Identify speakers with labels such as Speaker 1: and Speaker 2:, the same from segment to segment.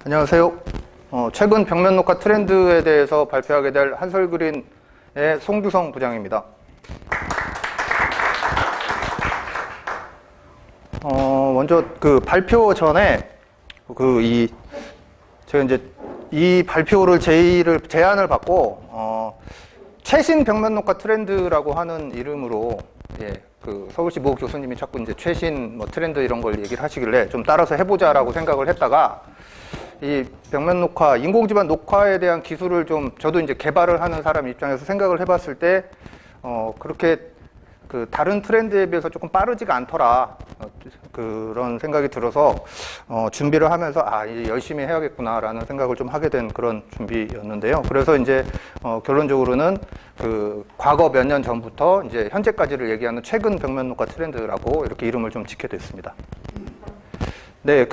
Speaker 1: 안녕하세요. 최근 벽면 녹화 트렌드에 대해서 발표하게 될 한솔그린의 송규성 부장입니다. 먼저 그 발표 전에 제가 이제 이 발표를 제안을 받고 최신 벽면 녹화 트렌드라고 하는 이름으로 그 서울시 모 교수님이 자꾸 이제 최신 트렌드 이런 걸 얘기를 하시길래 좀 따라서 해보자라고 생각을 했다가 이 벽면 녹화, 인공지반 녹화에 대한 기술을 좀 저도 이제 개발을 하는 사람 입장에서 생각을 해봤을 때 그렇게 그 다른 트렌드에 비해서 조금 빠르지가 않더라 그런 생각이 들어서 준비를 하면서 이제 열심히 해야겠구나라는 생각을 좀 하게 된 그런 준비였는데요. 그래서 이제 결론적으로는 그 과거 몇 년 전부터 이제 현재까지를 얘기하는 최근 벽면 녹화 트렌드라고 이렇게 이름을 좀 짓게 됐습니다. 네,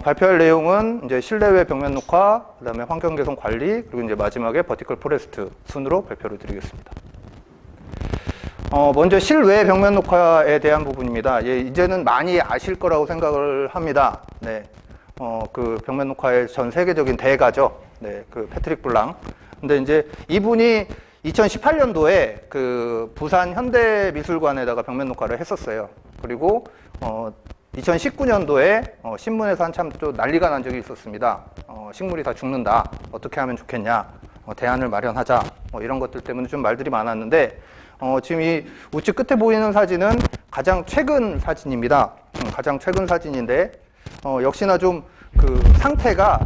Speaker 1: 발표할 내용은 이제 실내외 벽면 녹화, 그다음에 환경 개선 관리, 그리고 이제 마지막에 버티컬 포레스트 순으로 발표를 드리겠습니다. 먼저 실외 벽면 녹화에 대한 부분입니다. 이제는 많이 아실 거라고 생각을 합니다. 네, 그 벽면 녹화의 전 세계적인 대가죠. 네, 그 패트릭 블랑. 근데 이제 이분이 2018년도에 그 부산 현대미술관에다가 벽면 녹화를 했었어요. 그리고 2019년도에 신문에서 한참 또 난리가 난 적이 있었습니다. 식물이 다 죽는다. 어떻게 하면 좋겠냐. 대안을 마련하자. 이런 것들 때문에 좀 말들이 많았는데 지금 이 우측 끝에 보이는 사진은 가장 최근 사진입니다. 가장 최근 사진인데 역시나 좀 그 상태가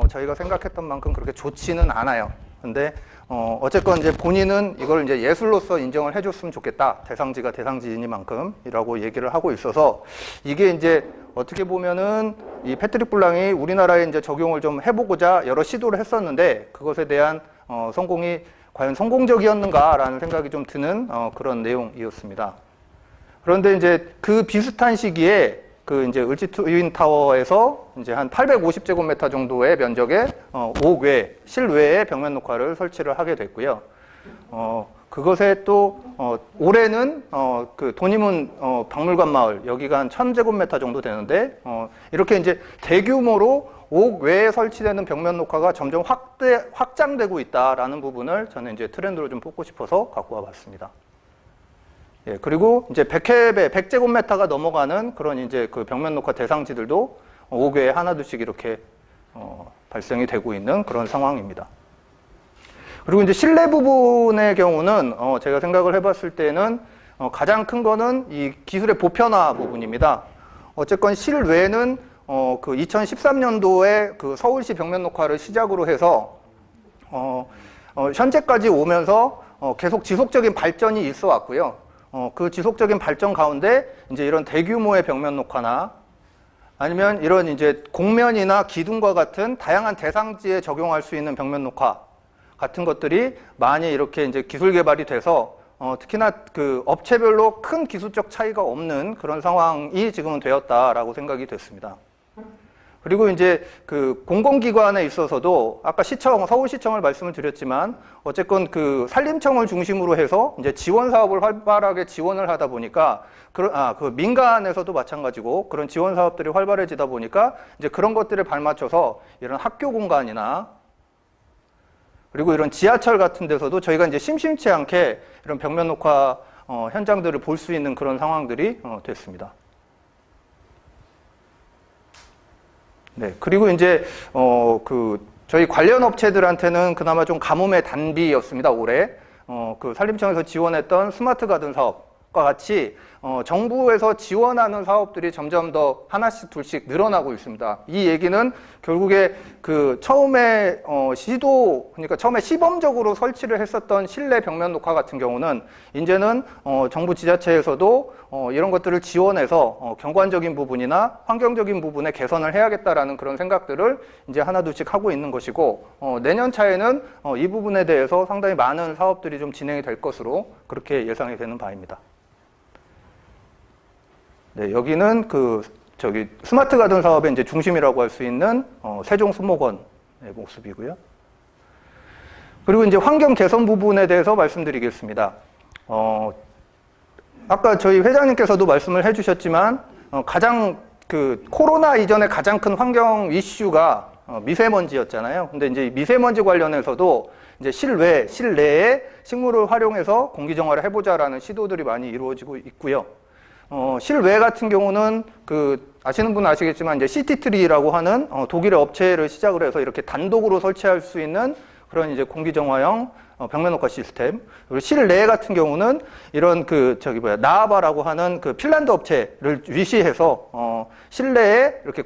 Speaker 1: 저희가 생각했던 만큼 그렇게 좋지는 않아요. 근데 어쨌건 이제 본인은 이걸 이제 예술로서 인정을 해줬으면 좋겠다. 대상지가 대상지이니만큼이라고 얘기를 하고 있어서 이게 이제 어떻게 보면은 이 패트릭 블랑이 우리나라에 이제 적용을 좀 해보고자 여러 시도를 했었는데 그것에 대한 성공이 과연 성공적이었는가라는 생각이 좀 드는 그런 내용이었습니다. 그런데 이제 그 비슷한 시기에 그 이제 을지 트윈타워에서 이제 한 850제곱미터 정도의 면적의 옥외, 실외에 벽면 녹화를 설치를 하게 됐고요. 그것에 또 올해는 그 돈이문 박물관 마을 여기가 한 1000제곱미터 정도 되는데 이렇게 이제 대규모로 옥외에 설치되는 벽면 녹화가 점점 확장되고 있다라는 부분을 저는 이제 트렌드로 좀 뽑고 싶어서 갖고 와봤습니다. 예, 그리고 이제 100제곱미터가 넘어가는 그런 이제 그 벽면 녹화 대상지들도 옥외에 하나둘씩 이렇게 발생이 되고 있는 그런 상황입니다. 그리고 이제 실내 부분의 경우는 제가 생각을 해봤을 때는 가장 큰 거는 이 기술의 보편화 부분입니다. 어쨌건 실외는 그 2013년도에 그 서울시 벽면 녹화를 시작으로 해서 현재까지 오면서 계속 지속적인 발전이 있어 왔고요. 그 지속적인 발전 가운데 이제 이런 대규모의 벽면 녹화나 아니면 이런 이제 공면이나 기둥과 같은 다양한 대상지에 적용할 수 있는 벽면 녹화 같은 것들이 많이 이렇게 이제 기술 개발이 돼서 특히나 그 업체별로 큰 기술적 차이가 없는 그런 상황이 지금은 되었다라고 생각이 됐습니다. 그리고 이제 그 공공기관에 있어서도 아까 서울시청을 말씀을 드렸지만 어쨌건 그 산림청을 중심으로 해서 이제 지원 사업을 활발하게 지원을 하다 보니까 그 민간에서도 마찬가지고 그런 지원 사업들이 활발해지다 보니까 이제 그런 것들에 발맞춰서 이런 학교 공간이나 그리고 이런 지하철 같은 데서도 저희가 이제 심심치 않게 이런 벽면 녹화 현장들을 볼 수 있는 그런 상황들이 됐습니다. 네, 그리고 이제 저희 관련 업체들한테는 그나마 좀 가뭄의 단비였습니다. 올해 그 산림청에서 지원했던 스마트 가든 사업과 같이 정부에서 지원하는 사업들이 점점 더 하나씩 둘씩 늘어나고 있습니다. 이 얘기는 결국에 그 처음에 그러니까 처음에 시범적으로 설치를 했었던 실내 벽면 녹화 같은 경우는 이제는 정부 지자체에서도 이런 것들을 지원해서 경관적인 부분이나 환경적인 부분에 개선을 해야겠다라는 그런 생각들을 이제 하나둘씩 하고 있는 것이고 내년 차에는 이 부분에 대해서 상당히 많은 사업들이 좀 진행이 될 것으로 그렇게 예상이 되는 바입니다. 네, 여기는 스마트 가든 사업의 이제 중심이라고 할 수 있는 세종수목원의 모습이고요. 그리고 이제 환경 개선 부분에 대해서 말씀드리겠습니다. 아까 저희 회장님께서도 말씀을 해주셨지만 가장 그 코로나 이전에 가장 큰 환경 이슈가 미세먼지였잖아요. 근데 이제 미세먼지 관련해서도 이제 실내에 식물을 활용해서 공기 정화를 해보자라는 시도들이 많이 이루어지고 있고요. 실외 같은 경우는 아시는 분은 아시겠지만 이제 시티트리라고 하는 독일의 업체를 시작을 해서 이렇게 단독으로 설치할 수 있는 그런 이제 공기 정화형 벽면 녹화 시스템. 그리고 실내 같은 경우는 이런 나아바라고 하는 핀란드 업체를 위시해서 실내에 이렇게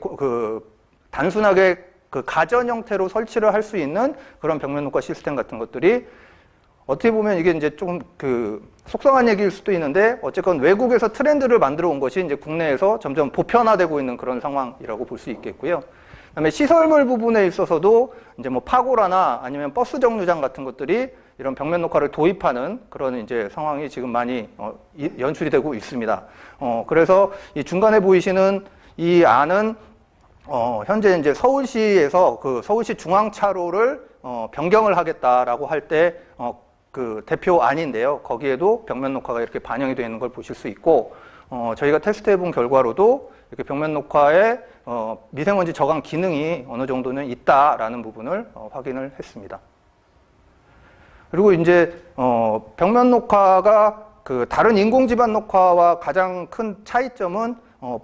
Speaker 1: 단순하게 가전 형태로 설치를 할 수 있는 그런 벽면 녹화 시스템 같은 것들이 어떻게 보면 이게 이제 조금 속상한 얘기일 수도 있는데 어쨌건 외국에서 트렌드를 만들어 온 것이 이제 국내에서 점점 보편화되고 있는 그런 상황이라고 볼 수 있겠고요. 그다음에 시설물 부분에 있어서도 이제 뭐 파고라나 아니면 버스 정류장 같은 것들이 이런 벽면 녹화를 도입하는 그런 이제 상황이 지금 많이 연출이 되고 있습니다. 그래서 이 중간에 보이시는 이 안은 현재 이제 서울시에서 서울시 중앙차로를 변경을 하겠다라고 할 때 대표 안인데요. 거기에도 벽면 녹화가 이렇게 반영이 되어 있는 걸 보실 수 있고, 저희가 테스트해 본 결과로도 이렇게 벽면 녹화에 미세먼지 저감 기능이 어느 정도는 있다라는 부분을 확인을 했습니다. 그리고 이제 벽면 녹화가 다른 인공지반 녹화와 가장 큰 차이점은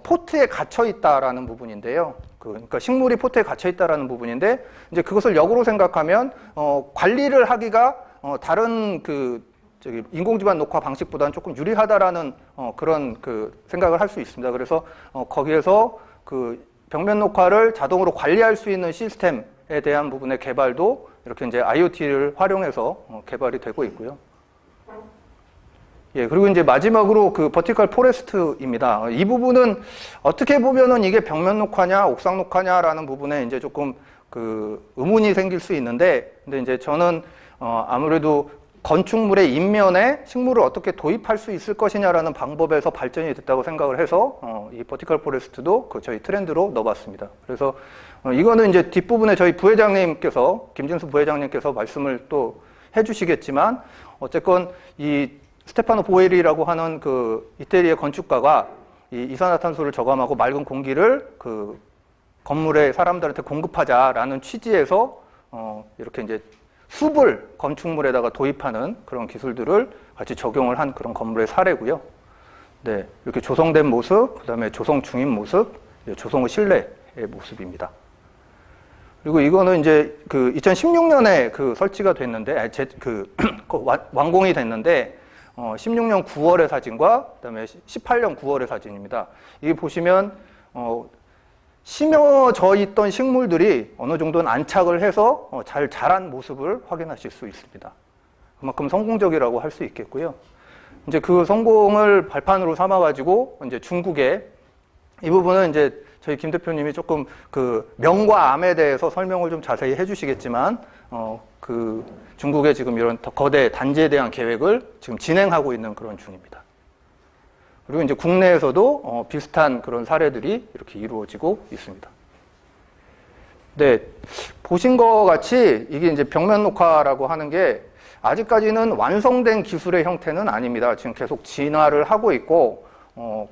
Speaker 1: 포트에 gat혀 있다라는 부분인데요. 그러니까 식물이 포트에 갇혀 있다라는 부분인데, 이제 그것을 역으로 생각하면 관리를 하기가 다른 인공지반 녹화 방식보다는 조금 유리하다라는 그런 생각을 할 수 있습니다. 그래서 거기에서 벽면 녹화를 자동으로 관리할 수 있는 시스템에 대한 부분의 개발도 이렇게 이제 IoT를 활용해서 개발이 되고 있고요. 예, 그리고 이제 마지막으로 버티컬 포레스트입니다. 이 부분은 어떻게 보면은 이게 벽면 녹화냐, 옥상 녹화냐라는 부분에 이제 조금 의문이 생길 수 있는데, 근데 이제 저는 아무래도 건축물의 인면에 식물을 어떻게 도입할 수 있을 것이냐라는 방법에서 발전이 됐다고 생각을 해서 이 버티컬 포레스트도 저희 트렌드로 넣어봤습니다. 그래서 이거는 이제 뒷부분에 저희 부회장님께서, 김진수 부회장님께서 말씀을 또 해주시겠지만, 어쨌건 이 스테파노 보엘이라고 하는 이태리의 건축가가 이 이산화탄소를 저감하고 맑은 공기를 건물에 사람들한테 공급하자라는 취지에서 이렇게 이제 숲을 건축물에다가 도입하는 그런 기술들을 같이 적용을 한 그런 건물의 사례고요. 네, 이렇게 조성된 모습, 그다음에 조성 중인 모습, 조성 후 실내의 모습입니다. 그리고 이거는 이제 2016년에 설치가 됐는데, 완공이 됐는데, 16년 9월의 사진과 그다음에 18년 9월의 사진입니다. 이게 보시면 심어져 있던 식물들이 어느 정도는 안착을 해서 잘 자란 모습을 확인하실 수 있습니다. 그만큼 성공적이라고 할 수 있겠고요. 이제 그 성공을 발판으로 삼아가지고 이제 중국에 이 부분은 이제 저희 김 대표님이 조금 명과 암에 대해서 설명을 좀 자세히 해주시겠지만 중국의 지금 이런 더 거대 단지에 대한 계획을 지금 진행하고 있는 그런 중입니다. 그리고 이제 국내에서도 비슷한 그런 사례들이 이렇게 이루어지고 있습니다. 네, 보신 것 같이 이게 이제 벽면 녹화라고 하는 게 아직까지는 완성된 기술의 형태는 아닙니다. 지금 계속 진화를 하고 있고,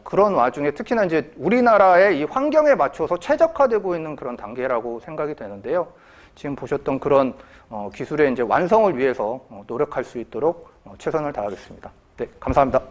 Speaker 1: 그런 와중에 특히나 이제 우리나라의 이 환경에 맞춰서 최적화되고 있는 그런 단계라고 생각이 되는데요. 지금 보셨던 그런 기술의 이제 완성을 위해서 노력할 수 있도록 최선을 다하겠습니다. 네, 감사합니다.